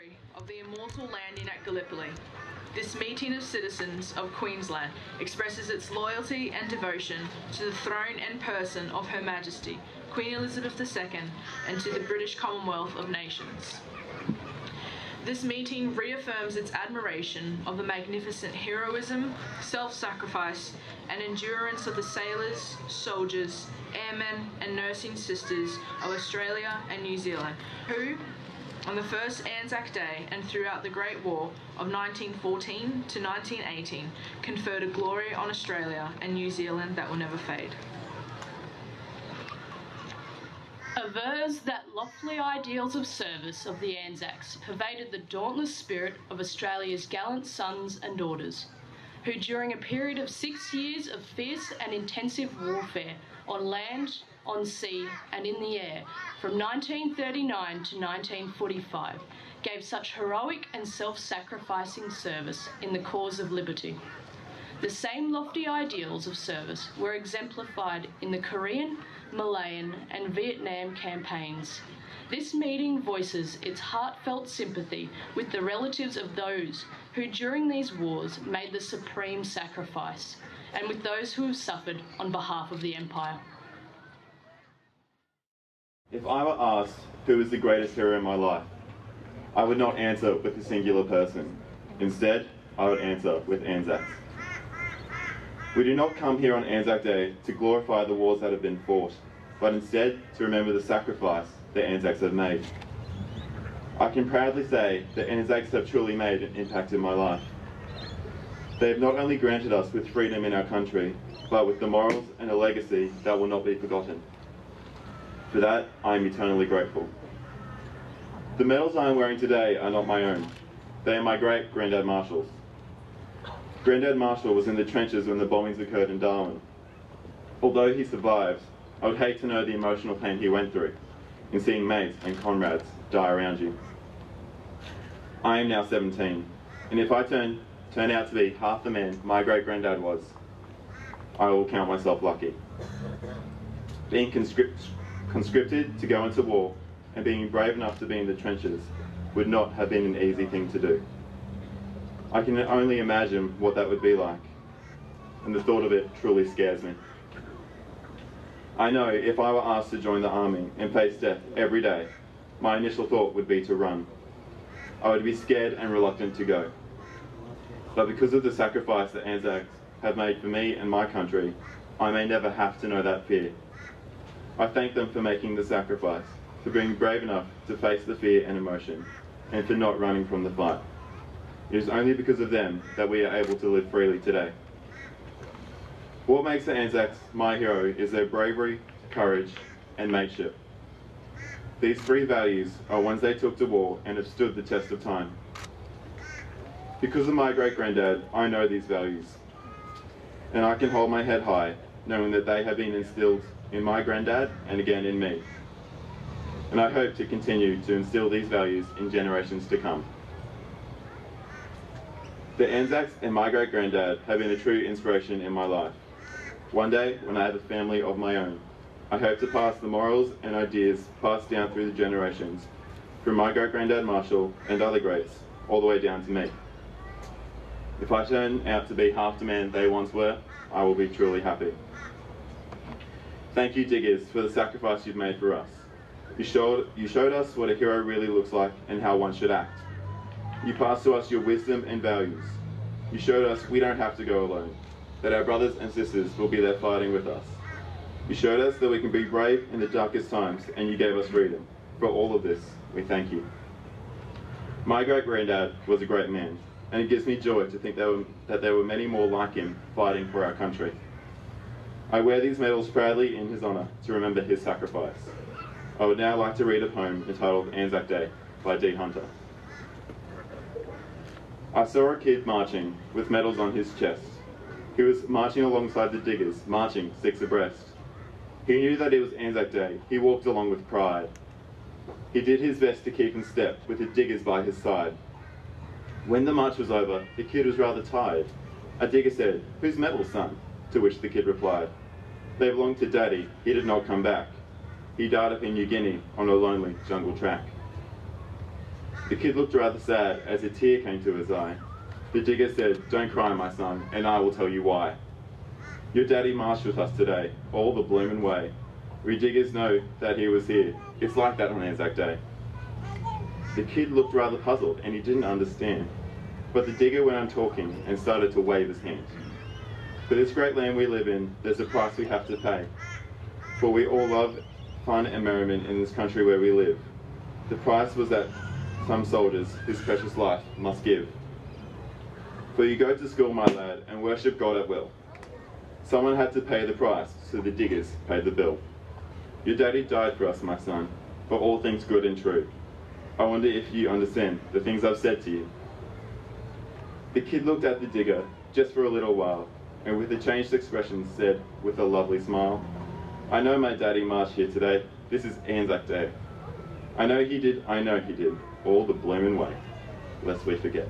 story of the immortal landing at Gallipoli. This meeting of citizens of Queensland expresses its loyalty and devotion to the throne and person of Her Majesty, Queen Elizabeth II, and to the British Commonwealth of Nations. This meeting reaffirms its admiration of the magnificent heroism, self-sacrifice, and endurance of the sailors, soldiers, airmen, and nursing sisters of Australia and New Zealand, who, on the first ANZAC Day and throughout the Great War of 1914 to 1918, conferred a glory on Australia and New Zealand that will never fade. Avers that lofty ideals of service of the ANZACs pervaded the dauntless spirit of Australia's gallant sons and daughters, who during a period of 6 years of fierce and intensive warfare on land, on sea and in the air, from 1939 to 1945, gave such heroic and self-sacrificing service in the cause of liberty. The same lofty ideals of service were exemplified in the Korean, Malayan and Vietnam campaigns. This meeting voices its heartfelt sympathy with the relatives of those who during these wars made the supreme sacrifice, and with those who have suffered on behalf of the Empire. If I were asked who is the greatest hero in my life, I would not answer with a singular person. Instead, I would answer with ANZACs. We do not come here on ANZAC Day to glorify the wars that have been fought, but instead to remember the sacrifice the ANZACs have made. I can proudly say that ANZACs have truly made an impact in my life. They have not only granted us with freedom in our country, but with the morals and a legacy that will not be forgotten. For that, I am eternally grateful. The medals I am wearing today are not my own. They are my great-granddad Marshall's. Granddad Marshall was in the trenches when the bombings occurred in Darwin. Although he survived, I would hate to know the emotional pain he went through in seeing mates and comrades die around you. I am now 17, and if I turn out to be half the man my great-granddad was, I will count myself lucky. Being conscripted to go into war and being brave enough to be in the trenches would not have been an easy thing to do. I can only imagine what that would be like, and the thought of it truly scares me. I know if I were asked to join the army and face death every day, my initial thought would be to run. I would be scared and reluctant to go. But because of the sacrifice that ANZACs have made for me and my country, I may never have to know that fear. I thank them for making the sacrifice, for being brave enough to face the fear and emotion, and for not running from the fight. It is only because of them that we are able to live freely today. What makes the ANZACs my hero is their bravery, courage, and mateship. These three values are ones they took to war and have stood the test of time. Because of my great-granddad, I know these values, and I can hold my head high knowing that they have been instilled in my granddad and again in me. And I hope to continue to instill these values in generations to come. The ANZACs and my great-granddad have been a true inspiration in my life. One day, when I have a family of my own, I hope to pass the morals and ideas passed down through the generations, from my great-granddad Marshall and other greats, all the way down to me. If I turn out to be half the man they once were, I will be truly happy. Thank you, Diggers, for the sacrifice you've made for us. You showed us what a hero really looks like and how one should act. You passed to us your wisdom and values. You showed us we don't have to go alone, that our brothers and sisters will be there fighting with us. You showed us that we can be brave in the darkest times, and you gave us freedom. For all of this, we thank you. My great-granddad was a great man, and it gives me joy to think that there were many more like him fighting for our country. I wear these medals proudly in his honour to remember his sacrifice. I would now like to read a poem entitled ANZAC Day by D. Hunter. I saw a kid marching with medals on his chest. He was marching alongside the diggers, marching 6 abreast. He knew that it was ANZAC Day. He walked along with pride. He did his best to keep in step with the diggers by his side. When the march was over, the kid was rather tired. A digger said, "Whose medals, son?" To which the kid replied, "They belong to Daddy. He did not come back. He died up in New Guinea on a lonely jungle track." The kid looked rather sad as a tear came to his eye. The digger said, "Don't cry, my son, and I will tell you why. Your daddy marched with us today, all the bloomin' way. We diggers know that he was here. It's like that on ANZAC Day." The kid looked rather puzzled and he didn't understand. But the digger went on talking and started to wave his hand. "For this great land we live in, there's a price we have to pay. For we all love fun and merriment in this country where we live. The price was that some soldiers his precious life must give. For you go to school, my lad, and worship God at will. Someone had to pay the price, so the diggers paid the bill. Your daddy died for us, my son, for all things good and true. I wonder if you understand the things I've said to you." The kid looked at the digger just for a little while, and with a changed expression said with a lovely smile, "I know my daddy marched here today. This is ANZAC Day. I know he did, all the bloomin' way. Lest we forget."